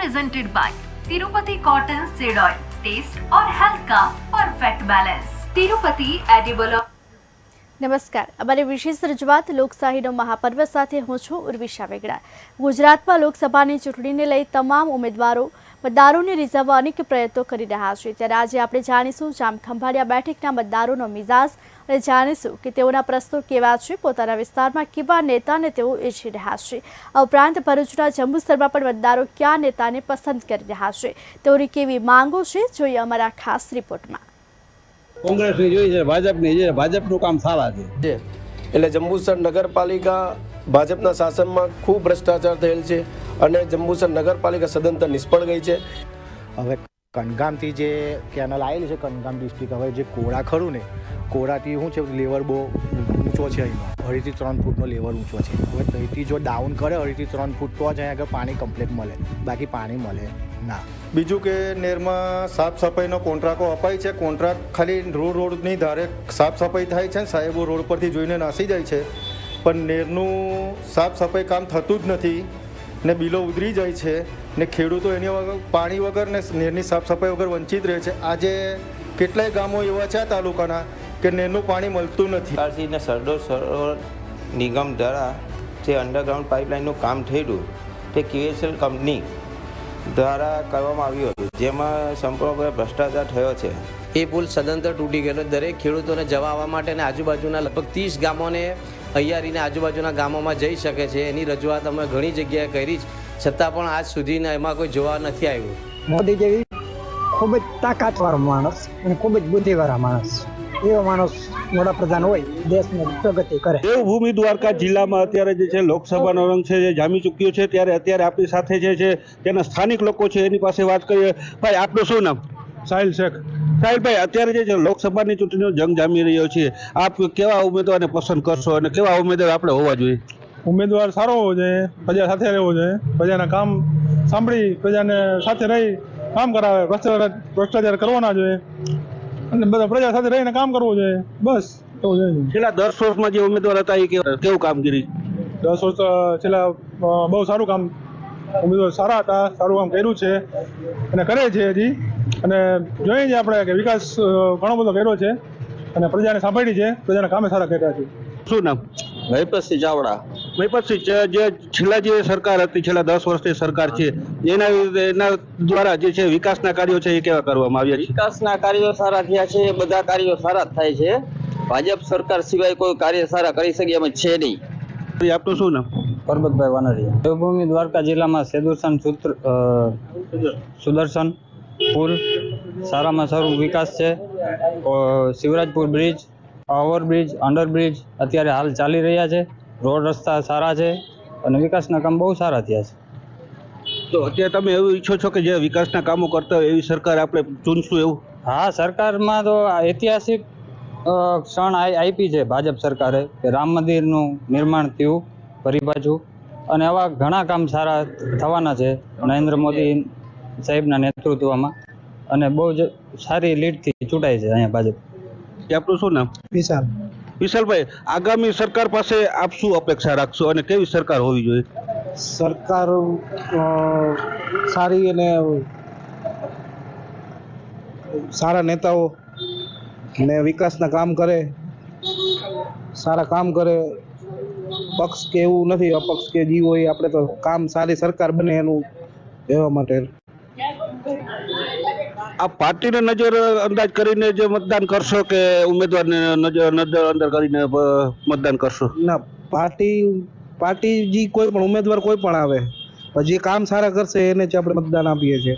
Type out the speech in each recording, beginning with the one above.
presented by Tirupati Cotton Seed Oil. Taste और health का perfect balance. Tirupati edible oil. નમસ્કાર, અમારી વિશેષ રજૂઆત લોકશાહીનો મહાપર્વ સાથે હું છું ઉર્વિશા વેગડા। ગુજરાતમાં લોકસભાની ચૂંટણીને લઈ તમામ ઉમેદવારો મતદારોને રીઝવવા અનેક પ્રયત્નો કરી રહ્યા છે। ત્યારે આજે આપણે જાણીશું જામખંભાળિયા બેઠકના મતદારોનો મિજાજ અને જાણીશું કે તેઓના પ્રશ્નો કેવા છે, પોતાના વિસ્તારમાં કેવા નેતાને તેઓ ઈચ્છી રહ્યા છે। આ ઉપરાંત ભરૂચના જંબુસરમાં પણ મતદારો કયા નેતાને પસંદ કરી રહ્યા છે, તેઓની કેવી માંગો છે, જોઈએ અમારા ખાસ રિપોર્ટમાં। કોંગ્રેસની જોઈએ છે, ભાજપની છે, ભાજપનું કામ સારા છે। એટલે જંબુસર નગરપાલિકા ભાજપના શાસનમાં ખૂબ ભ્રષ્ટાચાર થયેલ છે અને જંબુસર નગરપાલિકા સદંતર નિષ્ફળ ગઈ છે। હવે કનગામથી જે કેનલ આવેલી છે કનગામ ડિસ્ટ્રિક્ટ, હવે જે કોડા ખરું ને, કોડાથી શું છે લેવલ બહુ ઊંચો છે, અહીંનો 2.5 થી 3 ફૂટનો લેવલ ઊંચો છે। હવે ત્યાંથી જો ડાઉન કરે 2.5 થી 3 ફૂટ તો જ અહીંયા આગળ પાણી કમ્પ્લીટ મળે, બાકી પાણી મળે ના। બીજું કે નેરમાં સાફ સફાઈનો કોન્ટ્રાક્ટો અપાય છે, કોન્ટ્રાક્ટ ખાલી રોડની ધારે સાફ સફાઈ થાય છે, સાહેબો રોડ પરથી જોઈને નાસી જાય છે, પણ નેરનું સાફ સફાઈ કામ થતું જ નથી ને બિલો ઉતરી જાય છે ને ખેડૂતો એની વગર પાણી વગર ને નેરની સાફ સફાઈ વગર વંચિત રહે છે। આજે કેટલાય ગામો એવા છે તાલુકાના કે નેરનું પાણી મળતું નથી। સરકારશ્રીને સરદાર સરોવર નિગમ દ્વારા જે અંડરગ્રાઉન્ડ પાઇપલાઇનનું કામ થયેલું તે KSL કંપની દ્વારા કરવામાં આવ્યું હતું, જેમાં સંપૂર્ણપણે ભ્રષ્ટાચાર થયો છે। એ પુલ સદંતર તૂટી ગયેલો। દરેક ખેડૂતોને જવા આવવા માટે અને આજુબાજુના લગભગ 30 ગામોને હૈયારીને આજુબાજુના ગામોમાં જઈ શકે છે। એની રજૂઆત અમે ઘણી જગ્યાએ કરી છતાં પણ આજ સુધીના એમાં કોઈ જોવા નથી આવ્યું। મોદી જેવી ખૂબ જ તાકાતવાળો માણસ અને ખૂબ જ બુદ્ધિવાળા માણસ, એવો માણસ વડાપ્રધાન હોય દેશને પ્રગતિ કરે। દેવભૂમિ દ્વારકા જિલ્લામાં અત્યારે જે છે લોકસભાનો રંગ છે જે જામી ચૂક્યો છે, ત્યારે અત્યારે આપણી સાથે જે છે તેના સ્થાનિક લોકો છે એની પાસે વાત કરીએ। ભાઈ, આપનું શું નામ? સાહિલ શેખ। સાહિલભાઈ, અત્યારે જે છે લોકસભાની ચૂંટણીનો જંગ જામી રહ્યો છે, આપ કેવા ઉમેદવારને પસંદ કરશો અને કેવા ઉમેદવાર આપણે હોવા જોઈએ? ઉમેદવાર સારો હોવો જોઈએ, પ્રજા સાથે રહેવો જોઈએ, પ્રજાના કામ સાંભળી પ્રજાને સાથે રહી કામ કરાવે, ભ્રષ્ટાચાર કરવો ના જોઈએ અને બધા પ્રજા સાથે રહીને કામ કરવું જોઈએ, બસ એવું જોઈએ। છેલ્લા 10 વર્ષમાં જે ઉમેદવાર હતા એ કેવું કામગીરી? 10 વર્ષ છેલ્લા બહુ સારું કામ, ઉમેદવાર સારા હતા, સારું કામ કર્યું છે અને કરે છે હજી, અને જોઈએ છીએ આપણે કે વિકાસ ઘણો બધો કર્યો છે અને પ્રજાને સાંભળી છે, પ્રજાના કામે સારા કર્યા છે। શું નામ? મહિપતસિંહ ચાવડા। મહિપતસિંહ, જે છેલ્લા જે સરકાર હતી, છેલ્લા 10 વર્ષની સરકાર છે, એના દ્વારા જે છે વિકાસના કાર્યો છે એ કેવા કરવામાં આવ્યા છે? વિકાસના કાર્યો સારા થયા છે, બધા કાર્યો સારા થાય છે। ભાજપ સરકાર સિવાય કોઈ કાર્ય સારા કરી શકે એમ છે નહીં। આપનું શું નામ? પરબતભાઈ વાનરિયા। દેવભૂમિ દ્વારકા જિલ્લામાં સુદર્શન પુલ સારામાં સારું વિકાસ છે। શિવરાજપુર બ્રિજ, ઓવરબ્રિજ, અંડરબ્રિજ અત્યારે હાલ ચાલી રહ્યા છે। રોડ રસ્તા સારા છે અને વિકાસના કામ બહુ સારા થયા છે। તો અત્યારે તમે એવું ઈચ્છો છો કે જે વિકાસના કામો કરતા હોય એવી સરકાર આપણે ચૂનશું એવું? હા, સરકારમાં તો ઐતિહાસિક ક્ષણ આપી છે ભાજપ સરકારે કે રામ મંદિરનું નિર્માણ થયું ફરી પાછું, અને આવા ઘણા કામ સારા થવાના છે નરેન્દ્ર મોદી સાહેબના નેતૃત્વમાં, અને બહુ જ સારી લીડથી ચૂંટાય છે અહીંયા ભાજપ। આપનું શું નામ? વિશાલ। વિશાલભાઈ, આગામી સરકાર પાસે આપ શું અપેક્ષા રાખશો અને કેવી સરકાર હોવી જોઈએ? સરકાર સારી અને સારા નેતાઓ ને વિકાસના કામ કરે, સારા કામ કરે, પક્ષ કે એવું નથી, અપક્ષ કે જી હોય, આપણે તો કામ સારી સરકાર બને એનું એવા માટે। આ પાર્ટીને નજર અંદાજ કરીને જે મતદાન કરશો કે ઉમેદવારને નજર અંદર કરીને મતદાન કરશો? ના, પાર્ટી જી કોઈ પણ ઉમેદવાર કોઈ પણ આવે, જે કામ સારા કરશે એને જ આપણે મતદાન આપીએ છીએ।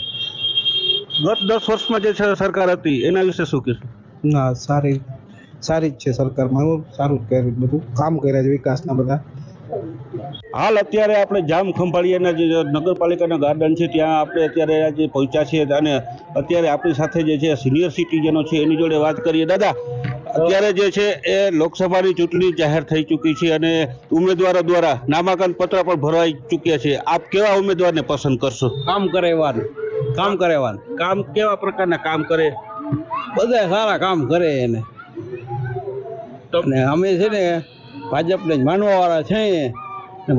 ગત 10 વર્ષમાં જે સરકાર હતી એના વિશે શું કહેશો? ના, સારી જ છે સરકારમાં, સારું કર્યું, બધું કામ કર્યા છે વિકાસના બધા। હાલ અત્યારે આપણે જામખંભાળિયાના જે નગરપાલિકાના ગાર્ડન છે ત્યાં આપણે અત્યારે આજે પહોંચ્યા છીએ અને અત્યારે આપણી સાથે જે છે સિનિયર સિટીઝનો છે એની જોડે વાત કરીએ। દાદા, અત્યારે જે છે એ લોકસભાની ચૂંટણી જાહેર થઈ ચૂકી છે અને ઉમેદવારો દ્વારા નામાંકન પત્ર પણ ભરવાઈ ચૂક્યા છે, આપ કેવા ઉમેદવારને પસંદ કરશો? કામ કરેવાન કામ કેવા પ્રકારના કામ કરે? બધા સારા કામ કરે એને, અને અમે છે ને ભાજપને જ માનવાવાળા છે,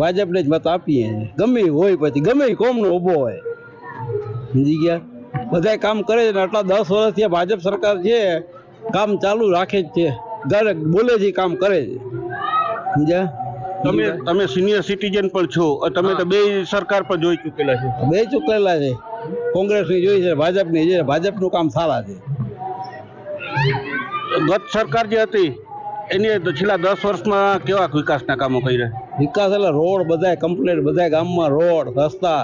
ભાજપને જ મત આપીએ, ગમે હોય પછી ગમે કોમનો ઊભો હોય। સમજી ગયા? બધાય કામ કરે છે ને આટલા 10 વર્ષથી ભાજપ સરકાર છે, કામ ચાલુ રાખે જ છે, દરેક બોલે છે કામ કરે છે, સમજ્યા? તમે સિનિયર સિટીઝન પણ છો, તમે તો બે સરકાર પર જોઈ ચૂકેલા છે. બે ચૂકેલા છે, કોંગ્રેસની જોઈ છે, ભાજપની છે. ભાજપનું કામ સારા છે. ગત સરકાર જે હતી એની છેલ્લા 10 વર્ષમાં કેવા વિકાસના કામો કર્યા? વિકાસ એટલે રોડ બધાય કમ્પ્લીટ, બધા ગામમાં રોડ, રસ્તા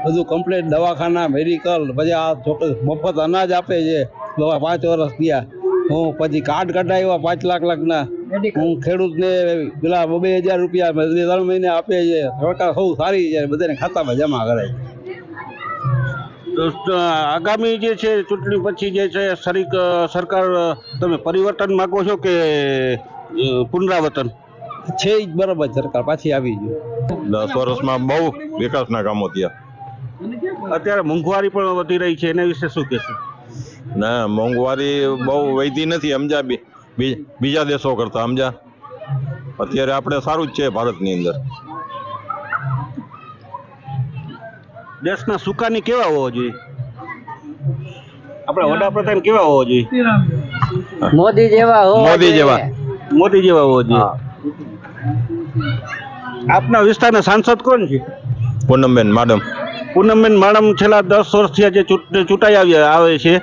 બધું કમ્પ્લીટ, દવાખાના, મેડિકલ, પછી આ મફત અનાજ આપે છે 5 વર્ષ થયા. હું પછી કાર્ડ કઢાવ્યા 5 લાખના. હું ખેડૂતને પેલા 2,000 રૂપિયા 3 મહિને આપે છે. સરકાર બહુ સારી છે, બધાને ખાતામાં જમા કરે છે. આગામી જે છે ચૂંટણી પછી જે છે સરકાર તમે પરિવર્તન માંગો છો કે પુનરાવર્તન? છે જ બરાબર, સરકાર પાછી આવી ગઈ. 10 વર્ષમાં બહુ વિકાસના કામો થયા. અત્યારે મોંઘવારી પણ વધી રહી છે, એના વિશે શું કહેશો? ના, મોંઘવારી બહુ વધી નથી, સમજા બીજા દેશો કરતા, સમજા. અત્યારે આપણે સારું જ છે ભારતની અંદર. દેશના સુકાની કેવા હોવા જોઈએ? આપણા વડાપ્રધાન કેવા હોવા જોઈએ? મોદી જેવા હોવા જોઈએ. આપના વિસ્તારના સાંસદ કોણ છે? પૂનમબેન માડમ. પૂનમબેન માડમ છેલ્લા 10 વર્ષથી જે ચૂંટાઈ આવે છે,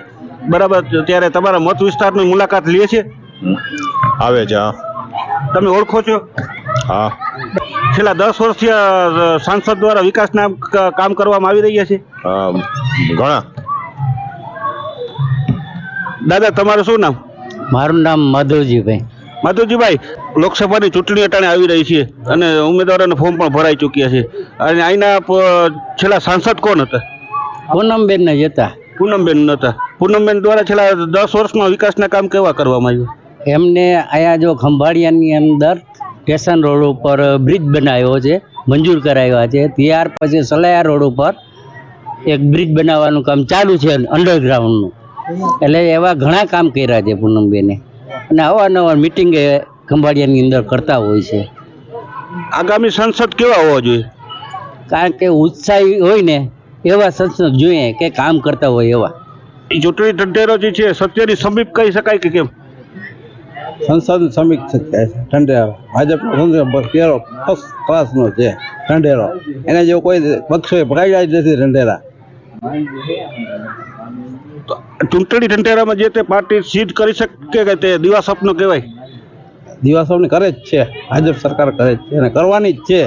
બરાબર, ત્યારે તમારા મત વિસ્તારની મુલાકાત લે છે? આવે છે. હા. તમે ઓળખો છો? હા. છેલ્લા 10 વર્ષથી સાંસદ દ્વારા વિકાસના કામ કરવામાં આવી રહ્યા છે? ઘણા. દાદા, તમારું શું નામ? મારું નામ માધવજીભાઈ. માધવજીભાઈ, લોકસભાની ચૂંટણી અટાણે આવી રહી છે અને ઉમેદવારોના ફોર્મ પણ ભરાઈ ચૂક્યા છે, અને અહીંના છેલ્લા સાંસદ કોણ હતા? પૂનમબેન જ હતા. પૂનમબેન હતા. પૂનમબેન દ્વારા છેલ્લા 10 વર્ષમાં વિકાસના કામ કેવા કરવામાં આવ્યું? એમને અહીંયા જો ખંભાળિયાની અંદર સ્ટેશન રોડ ઉપર બ્રિજ બનાવ્યો છે, મંજૂર કરાવ્યા છે. ત્યાર પછી સલાયા રોડ ઉપર એક બ્રિજ બનાવવાનું કામ ચાલુ છે અંડરગ્રાઉન્ડનું. એટલે એવા ઘણા કામ કર્યા છે પૂનમબેને, અને અવારનવાર મિટિંગ ખંભાળિયાની અંદર કરતા હોય છે. આગામી સંસદ કેવા હોવા જોઈએ? કારણ કે ઉત્સાહી હોય ને એવા સંસદ જોઈએ કે કામ કરતા હોય એવા. ચૂંટણી ઢંઢેરો જે છે સત્યની સમીપ કહી શકાય કે કેમ? સંસદ સમીપ ઢંઢેરો ભાજપનો ઢંઢેરો ફર્સ્ટ ક્લાસનો છે ઢંઢેરો. એના જેવો કોઈ પક્ષોએ ભગાડ્યા જ નથી ઢંઢેરા. ચૂંટણી ઢંઢેરામાં જે તે પાર્ટી સીટ કરી શકે કે તે દિવા સ્વપ્ન કહેવાય? દિવા સ્વપ્ન કરે જ છે, ભાજપ સરકાર કરે જ છે અને કરવાની જ છે.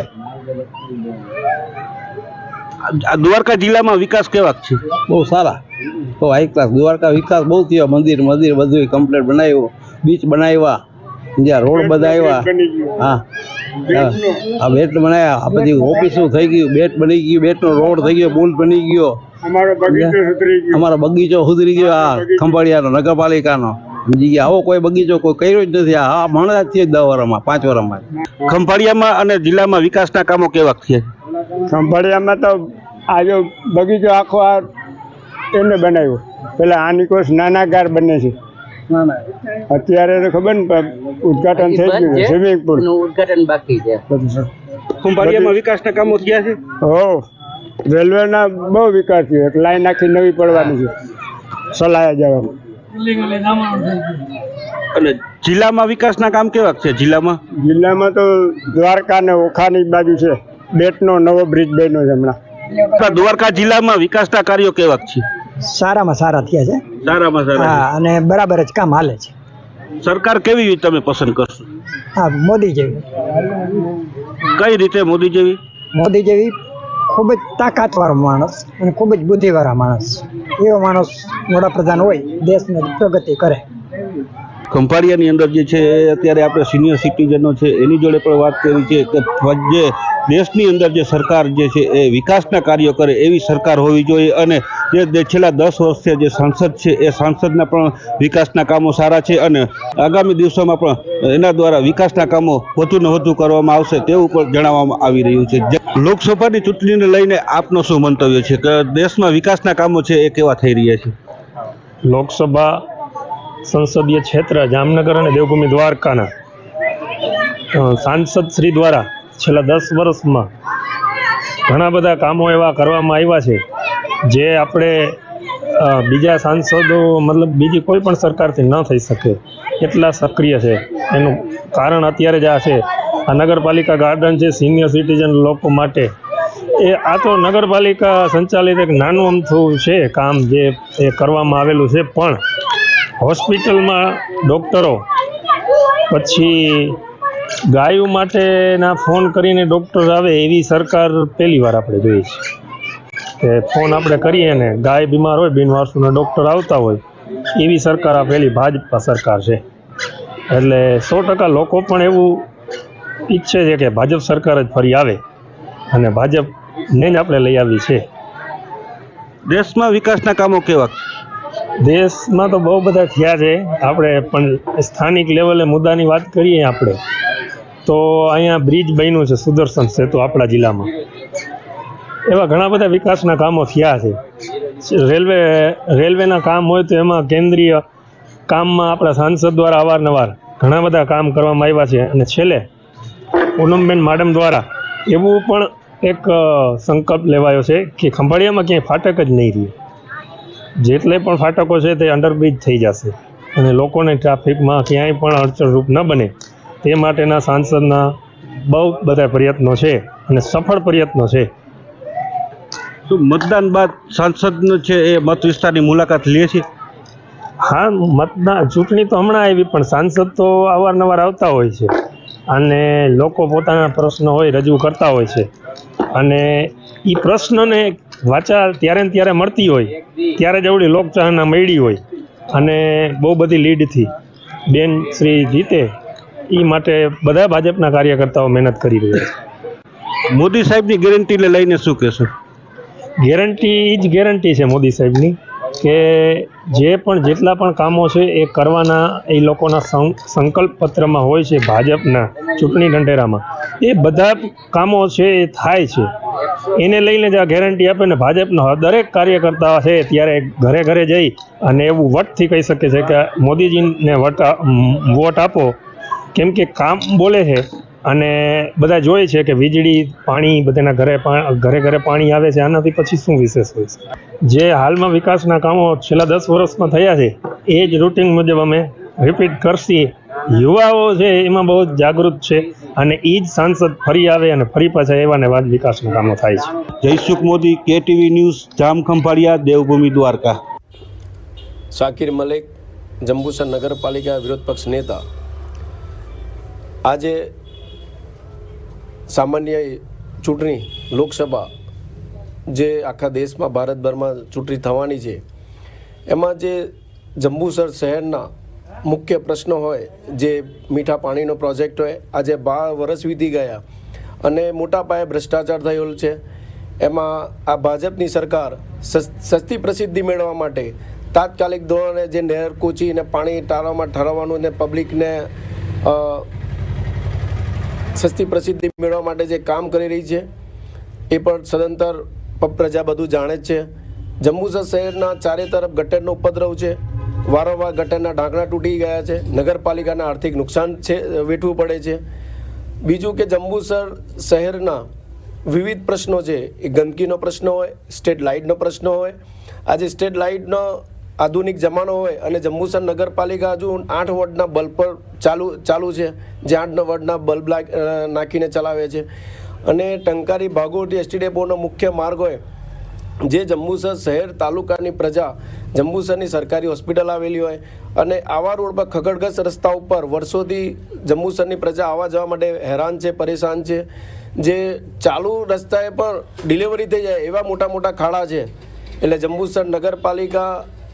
આ દ્વારકા જિલ્લામાં વિકાસ કેવા છે? બહુ સારા, બહુ હાઈ ક્લાસ. દ્વારકા વિકાસ બહુ થયો. મંદિર બધું કમ્પ્લીટ બનાવ્યું, બીચ બનાવ્યા, જ્યાં રોડ બનાવ્યા. હા, આ બેટ બનાવ્યા. આ બધી ઓફિસો થઈ ગયું, બેટ બની ગયું, બેટનો રોડ થઈ ગયો, પુલ બની ગયો, અમારો બગીચો સુધરી ગયો. આ ખંભાળિયાનો નગરપાલિકાનો, સમજી ગયા? આવો કોઈ બગીચો કોઈ કર્યો જ નથી. હા, હમણાં જ 10 વર્ષમાં 5 વર્ષમાં. ખંભાળિયામાં અને જિલ્લામાં વિકાસના કામો કેવા છે? ખંભાળિયામાં તો આજે બગીચો આખો આ એમને બનાવ્યો. પેલા આની કોઈ સ્નાનાગાર બને છે અત્યારે તો ખબર ને ઉદઘાટન થઈ ગયું છે. સ્વિમિંગ પુલ ઉદઘાટન બાકી છે. ખંભાળિયામાં વિકાસના કામો થયા છે? હો, રેલવેના બહુ વિકાસ થયો. એક લાઈન આખી નવી પડવાની છે સલાયા જવાનું. અને જિલ્લામાં વિકાસના કામ કેવા છે? જિલ્લામાં તો દ્વારકા ને ઓખાની બાજુ છે, બેટનો નવો બ્રિજ બન્યો છે હમણાં. દ્વારકા જિલ્લામાં વિકાસના કાર્યો કેવા છે? સારામાં સારા થયા છે. સારામાં સારા. હા, અને બરાબર જ કામ હાલે છે. સરકાર કેવી તમે પસંદ કરશો? હા, મોદી જેવી. કઈ રીતે મોદી જેવી? મોદી જેવી ખૂબ જ તાકાતવાળો માણસ અને ખૂબ જ બુદ્ધિવાળા માણસ. એવો માણસ વડાપ્રધાન હોય, દેશને પ્રગતિ કરે. ખંભાળિયાની અંદર જે છે અત્યારે આપણે સિનિયર સિટીઝનો છે એની જોડે પણ વાત કરી છે કે જે દેશની અંદર જે સરકાર જે છે એ વિકાસના કાર્યો કરે એવી સરકાર હોવી જોઈએ, અને જે છેલ્લા 10 વર્ષથી જે સાંસદ છે એ સાંસદના પણ વિકાસના કામો સારા છે, અને આગામી દિવસોમાં પણ એના દ્વારા વિકાસના કામો વધુને વધુ કરવામાં આવશે તેવું પણ જણાવવામાં આવી રહ્યું છે. લોકસભાની ચૂંટણીને લઈને આપનો શું મંતવ્ય છે કે દેશમાં વિકાસના કામો છે એ કેવા થઈ રહ્યા છે? લોકસભા સંસદીય ક્ષેત્ર જામનગર અને દેવભૂમિ દ્વારકાના સાંસદ શ્રી દ્વારા છેલ્લા 10 વર્ષમાં ઘણા બધા કામો એવા કરવામાં આવ્યા છે જે આપણે બીજા સાંસદો મતલબ બીજી કોઈ પણ સરકારથી ન થઈ શકે એટલા સક્રિય છે. એનું કારણ અત્યારે જ આ છે, આ નગરપાલિકા ગાર્ડન છે સિનિયર સિટીઝન લોકો માટે. આ તો નગરપાલિકા સંચાલિત એક નાનું અમથું છે કામ જે એ કરવામાં આવેલું છે, પણ હોસ્પિટલમાં ડૉક્ટરો, પછી ગાયો માટેના ફોન કરીને ડૉક્ટર આવે એવી સરકાર પહેલી વાર આપણે જોઈએ છે કે ફોન આપણે કરીએ ને ગાય બીમાર હોય બિનવારસુના ડૉક્ટર આવતા હોય, એવી સરકાર આ પહેલી ભાજપા સરકાર છે. એટલે 100% લોકો પણ એવું ઈચ્છે છે કે ભાજપ સરકાર જ ફરી આવે અને ભાજપને જ આપણે લઈ આવી છે. દેશમાં વિકાસના કામો કેવા? દેશમાં તો બહુ બધા થયા છે. આપણે પણ સ્થાનિક લેવલે મુદ્દાની વાત કરીએ આપણે તો અહીંયા બ્રિજ બન્યું છે સુદર્શન સેતુ આપણા જિલ્લામાં. એવા ઘણા બધા વિકાસના કામો થયા છે. રેલવેના કામ હોય તો એમાં કેન્દ્રીય કામમાં આપણા સાંસદ દ્વારા અવારનવાર ઘણા બધા કામ કરવામાં આવ્યા છે. અને છેલ્લે પૂનમબેન માડમ દ્વારા એવું પણ એક સંકલ્પ લેવાયો છે કે ખંભાળિયામાં ક્યાંય ફાટક જ નહીં રહે. જેટલે પણ ફાટકો છે તે અંડરબ્રિજ થઈ જશે અને લોકોને ટ્રાફિકમાં ક્યાંય પણ અડચણરૂપ ન બને તે માટેના સાંસદના બહુ બધા પ્રયત્નો છે અને સફળ પ્રયત્નો છે. શું મતદાન બાદ સાંસદ છે એ મત વિસ્તારની મુલાકાત લે છે? હા, ચૂંટણી તો હમણાં આવી, પણ સાંસદ તો અવારનવાર આવતા હોય છે અને લોકો પોતાના પ્રશ્નો હોય રજૂ કરતા હોય છે. અને એ પ્રશ્નને વાચા ત્યારે ને ત્યારે મળતી હોય ત્યારે જ એવડી લોકચાહના મળી હોય અને બહુ બધી લીડથી બેન શ્રી જીતે એ માટે બધા ભાજપના કાર્યકર્તાઓ મહેનત કરી રહ્યા છે. મોદી સાહેબની ગેરંટીને લઈને શું કહેશો? ગેરંટી જ ગેરંટી છે મોદી સાહેબની કે જેટલા પણ કામો છે એ કરવાના એ લોકોના સંકલ્પ પત્રમાં હોય છે. ભાજપના ચૂંટણી ઢંઢેરામાં એ બધા કામો છે એ થાય છે. એને લઈને જ આ ગેરંટી આપે ને ભાજપનો દરેક કાર્યકર્તા છે ત્યારે ઘરે ઘરે જઈ અને એવું વટથી કહી શકે છે કે મોદીજીને વોટ આપો, કેમ કે કામ બોલે છે. અને બધા જોઈએ છે કે વીજળી પાણી બધાના ઘરે ઘરે પાણી આવે છે. આનાથી પછી શું વિશેષ હોય છે? જે હાલમાં વિકાસના કામો છેલ્લા 10 વર્ષમાં થયા છે એ જ રૂટિન મુજબ અમે રિપીટ કરશી. યુવાઓ છે એમાં બહુ જાગૃત છે અને એ જ સાંસદ ફરી આવે અને ફરી પાછા એવા ને એવા જ વિકાસના કામો થાય છે. જયસુખ મોદી, KTV ન્યૂઝ, જામ ખંભાળિયા, દેવભૂમિ દ્વારકા. શાકિર મલિક, જંબુસર નગરપાલિકા વિરોધ પક્ષ નેતા. આજે સામાન્ય ચૂંટણી લોકસભા જે આખા દેશમાં ભારતભરમાં ચૂંટણી થવાની છે, એમાં જે જંબુસર શહેરના મુખ્ય પ્રશ્નો હોય, જે મીઠા પાણીનો પ્રોજેક્ટ હોય, આજે 12 વર્ષ વીતી ગયા અને મોટા પાયે ભ્રષ્ટાચાર થયેલો છે. એમાં આ ભાજપની સરકાર સસ્તી પ્રસિદ્ધિ મેળવવા માટે તાત્કાલિક ધોરણે જે નહેર કોચી અને પાણી ટાળવામાં ઠરાવવાનું અને પબ્લિકને સસ્તી પ્રસિદ્ધિ મેળવવા માટે જે કામ કરી રહી છે એ પણ સદંતર પ્રજા બધું જાણે જ છે. જંબુસર શહેરના ચારે તરફ ગટરનો ઉપદ્રવ છે. વારંવાર ગટરના ઢાંકણા તૂટી ગયા છે. નગરપાલિકાને આર્થિક નુકસાન છે વેઠવું પડે છે. બીજું કે જંબુસર શહેરના વિવિધ પ્રશ્નો છે. એ ગંદકીનો પ્રશ્ન હોય, સ્ટ્રીટ લાઇટનો પ્રશ્ન હોય. આજે સ્ટ્રીટ લાઇટનો આધુનિક જમાનો હોય અને જંબુસર નગરપાલિકા હજુ 8 વોટના બલ્બ પર ચાલુ છે, જે 8 વોટના બલ્બ નાખીને ચલાવે છે. અને ટંકારી ભાગોળથી એસટી ડેપોનો મુખ્ય માર્ગ હોય, જે જંબુસર શહેર તાલુકાની પ્રજા જંબુસરની સરકારી હોસ્પિટલ આવેલી હોય અને આવા રોડ પર ખગડગસ રસ્તા ઉપર વર્ષોથી જંબુસરની પ્રજા આવવા જવા માટે હેરાન છે, પરેશાન છે. જે ચાલુ રસ્તાએ પણ ડિલિવરી થઈ જાય એવા મોટા મોટા ખાડા છે. એટલે જંબુસર નગરપાલિકા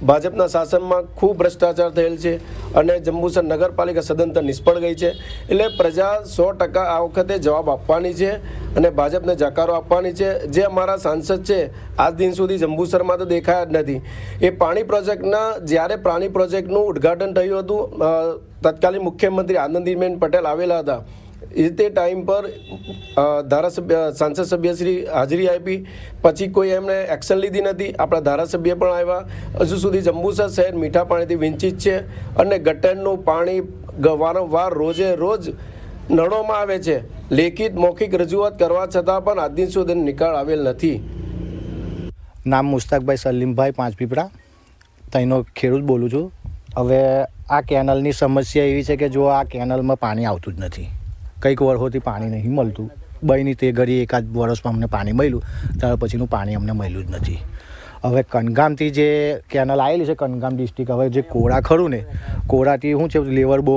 ભાજપના શાસનમાં ખૂબ ભ્રષ્ટાચાર થયેલ છે અને જંબુસર નગરપાલિકા સદંતર નિષ્ફળ ગઈ છે. એટલે પ્રજા 100% આ વખતે જવાબ આપવાની છે અને ભાજપને જકારો આપવાની છે. જે અમારા સાંસદ છે આજ દિન સુધી જંબુસરમાં તો દેખાયા જ નથી. એ પાણી પ્રોજેક્ટના જ્યારે પાણી પ્રોજેક્ટનું ઉદ્ઘાટન થયું હતું, તત્કાલીન મુખ્યમંત્રી આનંદીબેન પટેલ આવેલા હતા. એ તે ટાઈમ પર ધારાસભ્ય સાંસદ સભ્યશ્રી હાજરી આપી, પછી કોઈ એમણે એક્શન લીધી નથી. આપણા ધારાસભ્ય પણ આવ્યા. હજુ સુધી જંબુસર શહેર મીઠા પાણીથી વંચિત છે અને ગટરનું પાણી વારંવાર રોજ નળોમાં આવે છે. લેખિત મૌખિક રજૂઆત કરવા છતાં પણ આજ દિન સુધી નિકાલ આવેલ નથી. નામ મુસ્તાકભાઈ સલીમભાઈ પાંચપીપળા, ત્યાંનો ખેડૂત બોલું છું. હવે આ કેનલની સમસ્યા એવી છે કે જો આ કેનલમાં પાણી આવતું જ નથી, કંઈક વર્ષોથી પાણી નહીં મળતું. બની તે ઘડી એકાદ વર્ષમાં અમને પાણી મળ્યું, ત્યાર પછીનું પાણી અમને મળ્યું જ નથી. હવે કનગામથી જે કેનલ આવેલી છે, કનગામ ડિસ્ટ્રિક્ટ, હવે જે કોરા ખરું ને, કોરાથી શું છે લેવલ બહુ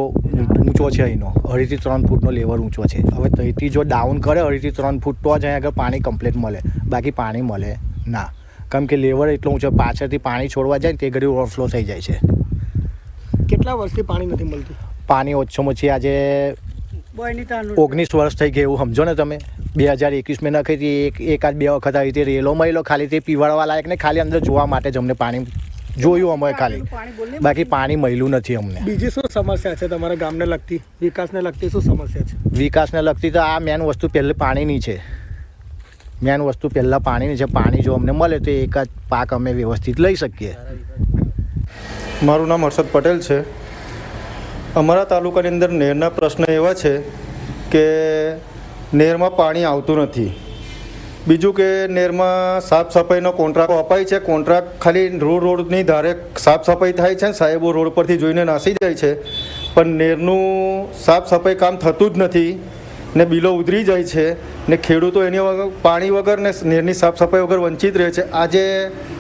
ઊંચો છે, અહીંનો 2.5 થી 3 ફૂટનો લેવલ ઊંચો છે. હવે ત્યાંથી જો ડાઉન કરે 2.5 થી 3 ફૂટ તો જ અહીંયા આગળ પાણી કમ્પ્લીટ મળે, બાકી પાણી મળે ના. કેમ કે લેવલ એટલો ઊંચો, પાછળથી પાણી છોડવા જાય ને તે ઘડી ઓવરફ્લો થઈ જાય છે. કેટલા વર્ષથી પાણી નથી મળતું? પાણી ઓછામાં ઓછી આજે 19 વર્ષ થઈ ગયા એવું સમજો ને તમે. 2021 નખાઈ હતી, એકાદ 2 વખત આવી હતી રેલો મળેલો, ખાલી તે પીવાળવા લાયક ને ખાલી અંદર જોવા માટે જ અમને પાણી જોયું અમે ખાલી, બાકી પાણી મળ્યું નથી અમને. બીજી શું સમસ્યા છે તમારા ગામને લગતી, વિકાસને લગતી શું સમસ્યા છે? વિકાસને લગતી તો આ મેન વસ્તુ પહેલાં પાણીની છે. મેન વસ્તુ પહેલાં પાણીની છે. પાણી જો અમને મળે તો એક જ પાક અમે વ્યવસ્થિત લઈ શકીએ. મારું નામ હર્ષદ પટેલ છે. અમારા તાલુકાની અંદર નહેરના પ્રશ્ન એવા છે કે નહેરમાં પાણી આવતું નથી. બીજું કે નહેરમાં સાફ સફાઈનો કોન્ટ્રાક્ટ અપાય છે. કોન્ટ્રાક્ટ ખાલી રોડની ધારે સાફ સફાઈ થાય છે, સાહેબો રોડ પરથી જોઈને નાસી જાય છે, પણ નહેરનું સાફ સફાઈ કામ થતું જ નથી ને બિલો ઉતરી જાય છે ને ખેડૂતો એની વગર પાણી વગર ને નહેરની સાફ સફાઈ વગર વંચિત રહે છે. આજે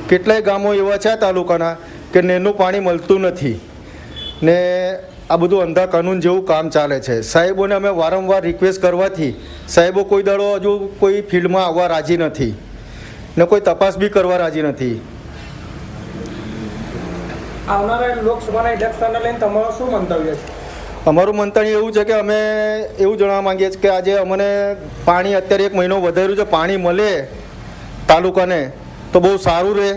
કેટલાય ગામો એવા છે તાલુકાના કે નહેરનું પાણી મળતું નથી ને આ બધું અંધા કાનૂન જેવું કામ ચાલે છે. સાહેબોને અમે વારંવાર રિક્વેસ્ટ કરવાથી સાહેબો કોઈ દાડો હજુ કોઈ ફિલ્ડમાં આવવા રાજી નથી ને કોઈ તપાસ બી કરવા રાજી નથી. આવનારા લોકસભાના ઇલેક્શનને લઈને તમારું શું મંતવ્ય છે? અમારું મંતવ્ય એવું છે કે અમે એવું જણાવવા માંગીએ છીએ કે આજે અમને પાણી અત્યારે 1 મહિનો વધાર્યું છે, પાણી મળે તાલુકાને તો બહુ સારું રહે.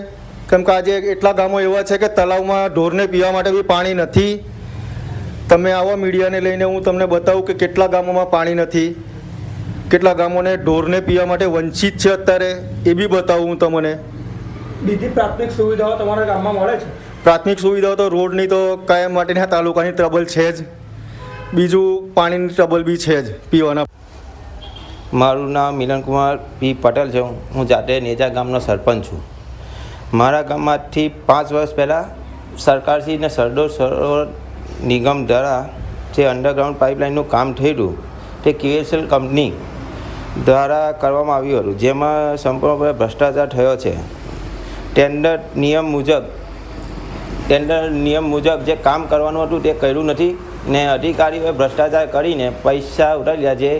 કેમ કે આજે એટલા ગામો એવા છે કે તળાવમાં ઢોરને પીવા માટે બી પાણી નથી. તમે આવો મીડિયાને લઈને હું તમને બતાવું કે કેટલા ગામોમાં પાણી નથી, કેટલા ગામોને ઢોરને પીવા માટે વંચિત છે અત્યારે, એ બી બતાવું હું તમને. બીજી પ્રાથમિક સુવિધાઓ તમારા ગામમાં મળે છે? પ્રાથમિક સુવિધાઓ તો રોડની તો કાયમ માટેની આ તાલુકાની ટ્રબલ છે જ, બીજું પાણીની ટ્રબલ બી છે જ પીવાના. મારું નામ મિલનકુમાર પી પટેલ છે. હું જાતે નેજા ગામનો સરપંચ છું. મારા ગામમાંથી 5 વર્ષ પહેલાં સરકારશ્રીને સરદાર સરોવર નિગમ દ્વારા જે અંડરગ્રાઉન્ડ પાઇપલાઇનનું કામ થયેલું તે QSL કંપની દ્વારા કરવામાં આવ્યું હતું, જેમાં સંપૂર્ણપણે ભ્રષ્ટાચાર થયો છે. ટેન્ડર નિયમ મુજબ જે કામ કરવાનું હતું તે કર્યું નથી ને અધિકારીઓએ ભ્રષ્ટાચાર કરીને પૈસા ઉઠાવી લીધા. જે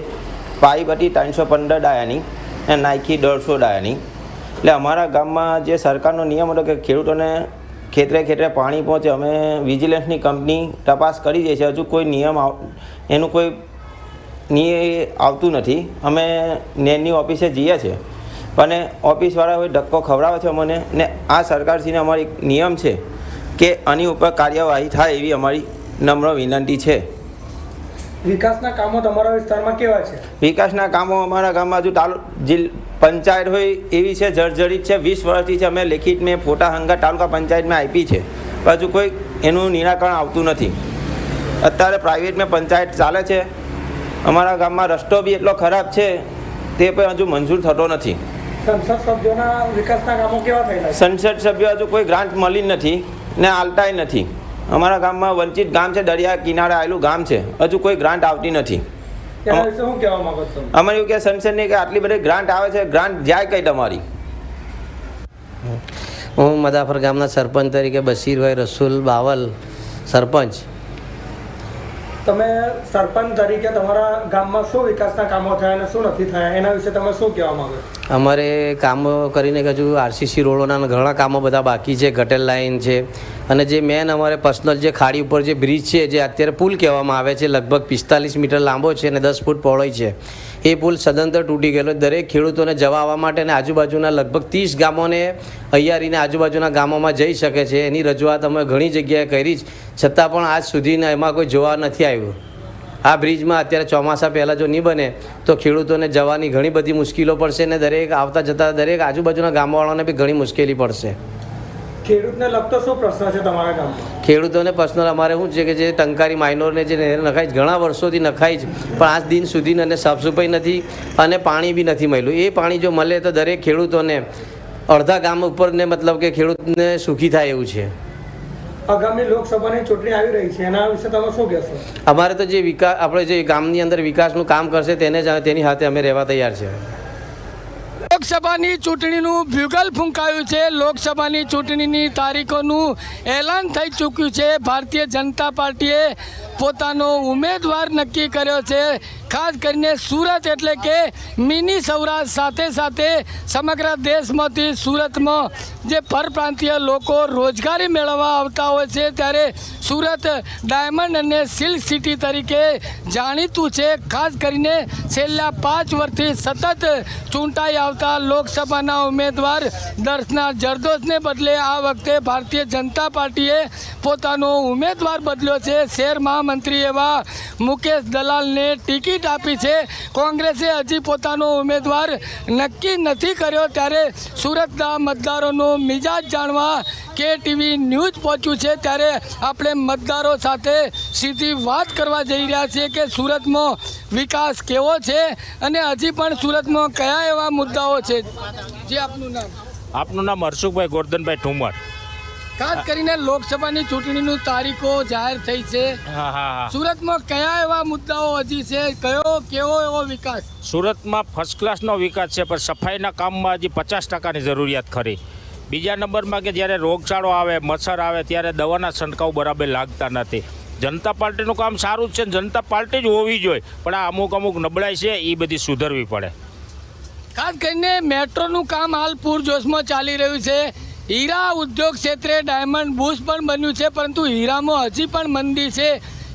પાઇપ હતી 315 ડાયાની અને નાખી 150 ડાયાની. એટલે અમારા ગામમાં જે સરકારનો નિયમ હતો કે ખેડૂતોને ખેતરે પાણી પહોંચે, અમે વિજિલન્સની કંપની તપાસ કરી દે છે, હજુ કોઈ એનું કોઈ આવતું નથી. અમે નેરની ઓફિસે જઈએ છીએ અને ઓફિસવાળાઓએ ધક્કો ખવડાવે છે અમને ને આ સરકારશ્રીને અમારી નિયમ છે કે આની ઉપર કાર્યવાહી થાય એવી અમારી નમ્ર વિનંતી છે. વિકાસના કામો તમારા વિસ્તારમાં કેવા છે? વિકાસના કામો અમારા ગામમાં હજુ પંચાયત હોય એવી છે, જર્જરિત છે. 20 વર્ષથી છે. અમે લેખિત મેં ફોટા હંગા તાલુકા પંચાયતમાં આપી છે, હજુ કોઈ એનું નિરાકરણ આવતું નથી. અત્યારે પ્રાઇવેટમાં પંચાયત ચાલે છે. અમારા ગામમાં રસ્તો બી એટલો ખરાબ છે તે પણ હજુ મંજૂર થતો નથી. સંસદ સભ્યોના વિકાસના કામો કેવા થયેલા? સંસદ સભ્યો હજુ કોઈ ગ્રાન્ટ મળી નથી ને આલતાય નથી. અમારા ગામમાં વંચિત ગામ છે, દરિયા કિનારે આવેલું ગામ છે, હજુ કોઈ ગ્રાન્ટ આવતી નથી. શું કહેવા માંગો છો? અમારે એવું કે સંસદની કે આટલી બધી ગ્રાન્ટ આવે છે, ગ્રાન્ટ જાય કઈ તમારી? હું મદાફર ગામના સરપંચ તરીકે બશીરભાઈ રસુલ બાવલ સરપંચ. તમે સરપંચ તરીકે તમારા ગામમાં શું વિકાસના કામો થયા અને શું નથી થયા એના વિશે તમે શું કહેવા માંગો? અમારે કામો કરીને હજુ RCC રોડોના ઘણા કામો બધા બાકી છે, ગટર લાઇન છે અને જે મેન અમારે પર્સનલ જે ખાડી ઉપર જે બ્રિજ છે, જે અત્યારે પુલ કહેવામાં આવે છે, લગભગ 45 મીટર લાંબો છે અને 10 ફૂટ પહોળાઈ છે. એ પુલ સદંતર તૂટી ગયેલો. દરેક ખેડૂતોને જવા આવવા માટે અને આજુબાજુના લગભગ 30 ગામોને અહીંયારીને આજુબાજુના ગામોમાં જઈ શકે છે. એની રજૂઆત અમે ઘણી જગ્યાએ કરી જ, છતાં પણ આજ સુધીને એમાં કોઈ જોવા નથી આવ્યું. આ બ્રિજમાં અત્યારે ચોમાસા પહેલાં જો નહીં બને તો ખેડૂતોને જવાની ઘણી બધી મુશ્કેલીઓ પડશે અને દરેક આવતા જતા દરેક આજુબાજુના ગામવાળાને બી ઘણી મુશ્કેલી પડશે. ખેડૂતને લગતો શું પ્રશ્ન છે તમારા ગામમાં? ખેડૂતોને પર્સનલ અમારે શું છે કે જે ટંકારી માઇનોરને જે નહેર નખાઈ ઘણા વર્ષોથી નખાઈ જ, પણ આજ દિન સુધી અને સાફ સફાઈ નથી અને પાણી બી નથી મળ્યું. એ પાણી જો મળે તો દરેક ખેડૂતોને અડધા ગામ ઉપર ને મતલબ કે ખેડૂતને સુખી થાય એવું છે. આગામી લોકસભાની ચૂંટણી આવી રહી છે, એના વિશે તમે શું કહેશો? અમારે તો જે વિકાસ, આપણે જે ગામની અંદર વિકાસનું કામ કરશે તેને જ તેની સાથે અમે રહેવા તૈયાર છે. લોકસભાની ચૂંટણીનું બ્યુગલ ફૂંકાયું છે. લોકસભાની ચૂંટણીની તારીખોનું એલાન થઈ ચૂક્યું છે. ભારતીય જનતા પાર્ટીએ પોતાનો ઉમેદવાર નક્કી કર્યો છે. ખાસ કરીને સુરત એટલે કે મિની સૌરાષ્ટ્ર સાથે સાથે સમગ્ર દેશમાંથી સુરતમાં જે પરપ્રાંતીય લોકો રોજગારી મેળવવા આવતા હોય છે ત્યારે સુરત ડાયમંડ અને સિલ્ક સિટી તરીકે જાણીતું છે. ખાસ કરીને છેલ્લા 5 વર્ષથી સતત ચૂંટાઈ આવતા લોકસભાના ઉમેદવાર દર્શના જરદોશને બદલે આ વખતે ભારતીય જનતા પાર્ટીએ પોતાનો ઉમેદવાર બદલ્યો છે. શહેર મહામંત્રી એવા મુકેશ દલાલને ટિકિટ આપી છે. કોંગ્રેસે હજી પોતાનો ઉમેદવાર નક્કી નથી કર્યો ત્યારે સુરતના મતદારોનો મિજાજ જાણવા KTV ન્યૂઝ પહોંચ્યું છે. ત્યારે આપણે મતદારો સાથે સીધી વાત કરવા જઈ રહ્યા છીએ કે સુરતમાં વિકાસ કેવો છે અને હજી પણ સુરતમાં કયા એવા મુદ્દાઓ છે. જે આપનું નામ? આપનું નામ હર્ષુભાઈ ગોરધનભાઈ ઠુમર. ખાસ કરીને લોકસભાની ચૂંટણીનું તારીખો જાહેર થઈ છે. સુરતમાં કયા એવા મુદ્દાઓ હજી છે? કેવો એવો વિકાસ? સુરતમાં ફર્સ્ટ ક્લાસનો વિકાસ છે, પણ સફાઈના કામમાં હજી 50%ની જરૂરિયાત ખરી. બીજા નંબરમાં કે જ્યારે રોગચાળો આવે, મચ્છર આવે ત્યારે દવાના છંટકાવ બરાબર લાગતા નથી. જનતા પાર્ટીનું કામ સારું જ છે, જનતા પાર્ટી જ હોવી જોઈએ, પણ આ અમુક નબળાઈ છે એ બધી સુધરવી પડે. ખાસ કરીને મેટ્રોનું કામ હાલ પૂરજોશમાં ચાલી રહ્યું છે. હીરા ઉદ્યોગ ક્ષેત્રે ડાયમંડ બુશ પણ બન્યું છે, પરંતુ હીરામાં હજી પણ મંદી છે.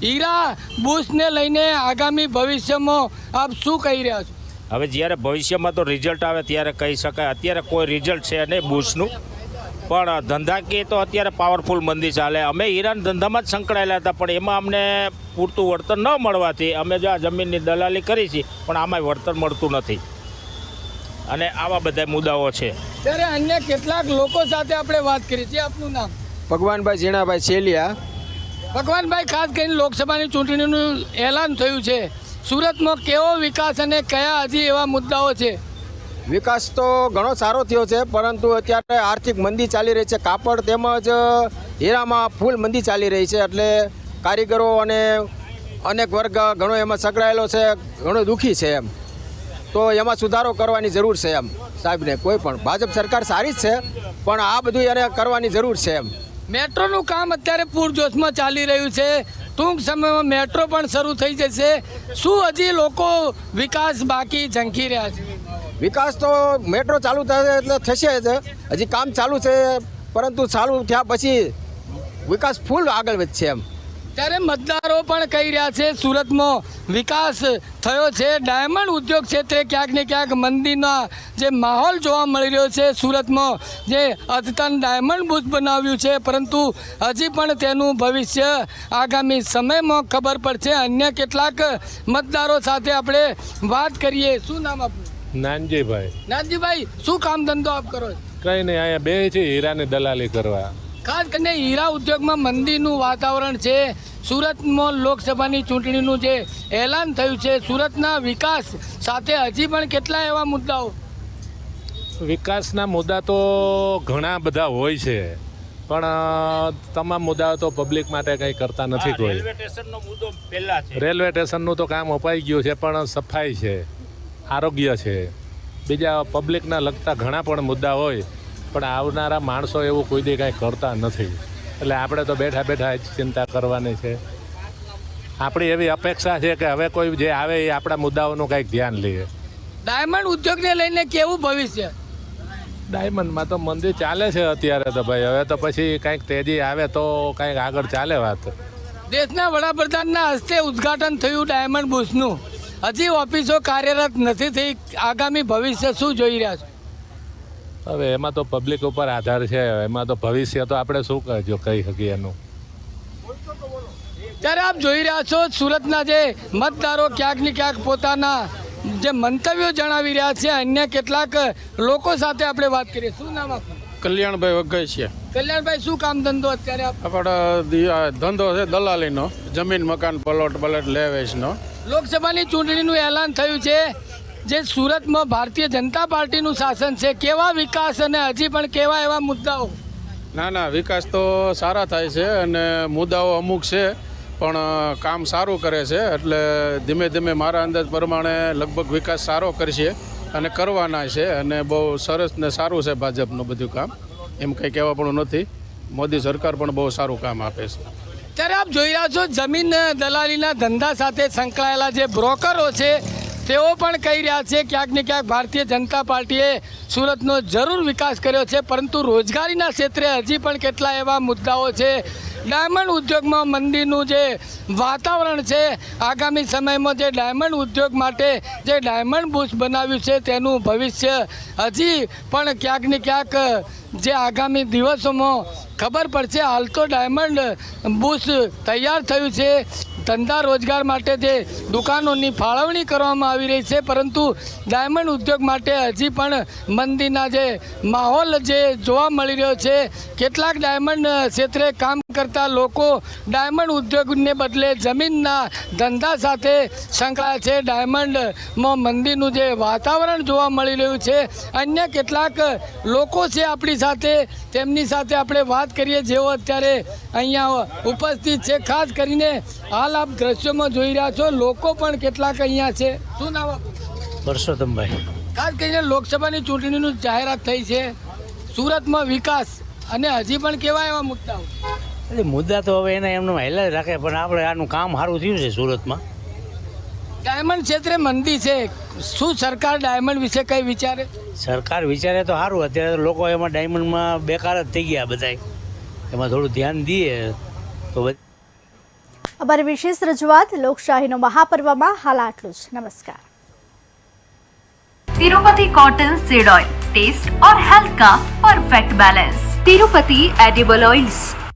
હીરા બુશને લઈને આગામી ભવિષ્યમાં આપ શું કહી રહ્યા છો? હવે જ્યારે ભવિષ્યમાં તો રિઝલ્ટ આવે ત્યારે કહી શકાય. અત્યારે કોઈ રિઝલ્ટ છે નહીં બુશનું, પણ ધંધાકીય તો અત્યારે પાવરફુલ મંદી ચાલે. અમે હીરાના ધંધામાં જ સંકળાયેલા હતા, પણ એમાં અમને પૂરતું વળતર ન મળવાથી અમે જો આ જમીનની દલાલી કરી છે, પણ આમાં વળતર મળતું નથી અને આવા બધા મુદ્દાઓ છે. ત્યારે અન્ય કેટલાક લોકો સાથે આપણે વાત કરી છે. આપનું નામ? ભગવાનભાઈ ઝીણાભાઈ છેલિયા. ભગવાનભાઈ, ખાસ કરીને લોકસભાની ચૂંટણીનું એલાન થયું છે. સુરતમાં કેવો વિકાસ અને કયા હજી એવા મુદ્દાઓ છે? વિકાસ તો ઘણો સારો થયો છે, પરંતુ અત્યારે આર્થિક મંદી ચાલી રહી છે. કાપડ તેમજ હીરામાં ફૂલ મંદી ચાલી રહી છે, એટલે કારીગરો અને અનેક વર્ગ ઘણો એમાં સંકળાયેલો છે, ઘણો દુઃખી છે. એમ તો એમાં સુધારો કરવાની જરૂર છે. એમ સાહેબને કોઈ પણ ભાજપ સરકાર સારી જ છે, પણ આ બધું એને કરવાની જરૂર છે. એમ મેટ્રોનું કામ અત્યારે પૂરજોશમાં ચાલી રહ્યું છે. ટૂંક સમયમાં મેટ્રો પણ શરૂ થઈ જશે. શું હજી લોકો વિકાસ બાકી ઝંખી રહ્યા છે? વિકાસ તો મેટ્રો ચાલુ થશે એટલે થશે જ. હજી કામ ચાલુ છે, પરંતુ ચાલુ થયા પછી વિકાસ ફૂલ આગળ વધશે. એમ ત્યારે મતદારો પણ કહી રહ્યા છે સુરતમાં વિકાસ થયો છે. ડાયમંડ ઉદ્યોગ ક્ષેત્રે ક્યાંક ને ક્યાંક મંદીના જે માહોલ જોવા મળી રહ્યો છે. સુરતમાં જે અદ્યતન ડાયમંડ બુશ બનાવ્યું છે, પરંતુ હજી પણ તેનું ભવિષ્ય આગામી સમયમાં ખબર પડશે. અન્ય કેટલાક મતદારો સાથે આપણે વાત કરીએ. શું નામ આપનું? નાનજીભાઈ. નાનજીભાઈ, શું કામ ધંધો આપ કરો? કઈ નહીં, અહીંયા બે છે હીરાની દલાલી કરવા. ખાસ કરીને હીરા ઉદ્યોગમાં મંદીનું વાતાવરણ છે. સુરતમાં લોકસભાની ચૂંટણીનું જે એલાન થયું છે, સુરતના વિકાસ સાથે હજી પણ કેટલા એવા મુદ્દાઓ? વિકાસના મુદ્દા તો ઘણા બધા હોય છે, પણ તમામ મુદ્દાઓ તો પબ્લિક માટે કંઈ કરતા નથી કોઈ. રેલવે સ્ટેશનનું તો કામ અપાઈ ગયું છે, પણ સફાઈ છે, આરોગ્ય છે, બીજા પબ્લિકના લગતા ઘણા પણ મુદ્દા હોય, પણ આવનારા માણસો એવું કોઈ દી કાંઈ કરતા નથી. એટલે આપણે તો બેઠા બેઠા જ ચિંતા કરવાની છે. આપણી એવી અપેક્ષા છે કે હવે કોઈ જે આવે એ આપણા મુદ્દાઓનું કંઈક ધ્યાન લે. ડાયમંડ ઉદ્યોગને લઈને કેવું ભવિષ્ય? ડાયમંડમાં તો મંદી ચાલે છે અત્યારે તો ભાઈ. હવે તો પછી કંઈક તેજી આવે તો કંઈક આગળ ચાલે વાત. દેશના વડાપ્રધાનના હસ્તે ઉદ્ઘાટન થયું ડાયમંડ બુશનું. હજી ઓફિસો કાર્યરત નથી થઈ. આગામી ભવિષ્ય શું જોઈ રહ્યા છો? હવે એમાં તો પબ્લિક ઉપર આધાર છે. એમાં તો ભવિષ્ય તો આપણે શું કહી શકીએ એનું. ત્યારે આપ જોઈ રહ્યા છો સુરતના જે મતદારો ક્યાંક ને ક્યાંક પોતાના જે મંતવ્યો જણાવી રહ્યા છે. અન્ય કેટલાક લોકો સાથે આપણે વાત કરીએ. શું નામ આપનું? કલ્યાણભાઈ વઘાસિયા. કલ્યાણભાઈ, શું કામ ધંધો અત્યારે આપણો ધંધો છે દલાલીનો, જમીન મકાન પ્લોટ લે વેચનો. લોકસભાની ચૂંટણીનું એલાન થયું છે. જે સુરતમાં ભારતીય જનતા પાર્ટીનું શાસન છે, કેવા વિકાસ અને હજી પણ કેવા એવા મુદ્દાઓ? ના વિકાસ તો સારા થાય છે અને મુદ્દાઓ અમુક છે પણ કામ સારું કરે છે, એટલે ધીમે ધીમે મારા અંદાજ પ્રમાણે લગભગ વિકાસ સારો કરશે અને કરવાના છે અને બહુ સરસ ને સારું છે ભાજપનું બધું કામ, એમ કંઈ કહેવા પણ નથી. મોદી સરકાર પણ બહુ સારું કામ આપે છે. ત્યારે આપ જોઈ રહ્યા છો જમીન દલાલીના ધંધા સાથે સંકળાયેલા જે બ્રોકરો છે તેઓ પણ કહી રહ્યા છે ક્યાંક ને ક્યાંક ભારતીય જનતા પાર્ટીએ સુરતનો જરૂર વિકાસ કર્યો છે, પરંતુ રોજગારીના ક્ષેત્રે હજી પણ કેટલા એવા મુદ્દાઓ છે. ડાયમંડ ઉદ્યોગમાં મંદીનું જે વાતાવરણ છે, આગામી સમયમાં જે ડાયમંડ ઉદ્યોગ માટે જે ડાયમંડ બુશ બનાવ્યું છે તેનું ભવિષ્ય હજી પણ ક્યાંક ને ક્યાંક જે આગામી દિવસોમાં ખબર પડશે. હાલ તો ડાયમંડ બુશ તૈયાર થયું છે, ધંધા રોજગાર માટે જે દુકાનોની ફાળવણી કરવામાં આવી રહી છે, પરંતુ ડાયમંડ ઉદ્યોગ માટે હજી પણ મંદીના જે માહોલ જે જોવા મળી રહ્યો છે. કેટલાક ડાયમંડ ક્ષેત્રે કામ કરતા લોકો ડાયમંડ ઉદ્યોગને બદલે જમીનના ધંધા સાથે સંકળાયેલા છે. ડાયમંડમાં મંદીનું જે વાતાવરણ જોવા મળી રહ્યું છે. અન્ય કેટલાક લોકો છે આપણી સાથે, તેમની સાથે આપણે વાત કરીએ જેઓ અત્યારે અહીંયા ઉપસ્થિત છે. ખાસ કરીને હાલ આપ દ્રશ્યોમાં જોઈ રહ્યા છો, લોકો પણ કેટલાક અહીંયા છે. શું નામ આપનું? પરસોત્તમભાઈ. ખાસ કરીને લોકસભાની ચૂંટણીનું જાહેરાત થઈ છે, સુરતમાં વિકાસ અને હજી પણ કેવા એવા મુદ્દાઓ? એટલે મુદ્દા તો હવે એના એમને હેલા જ રાખે, પણ આપણે આનું કામ સારું થયું છે સુરતમાં. ડાયમંડ ક્ષેત્રે મંદી છે, શું સરકાર ડાયમંડ વિશે કંઈ વિચારે? સરકાર વિચારે તો સારું, અત્યારે તો લોકો એમાં ડાયમંડમાં બેકાર જ થઈ ગયા બધાય, એમાં થોડું ધ્યાન દઈએ તો. અમારી વિશેષ રજૂઆત લોકશાહીનો મહાપર્વમાં હાલ આટલું જ. नमस्कार. Tirupati cotton seed oil, taste और हेल्थ का perfect balance. Tirupati edible oils.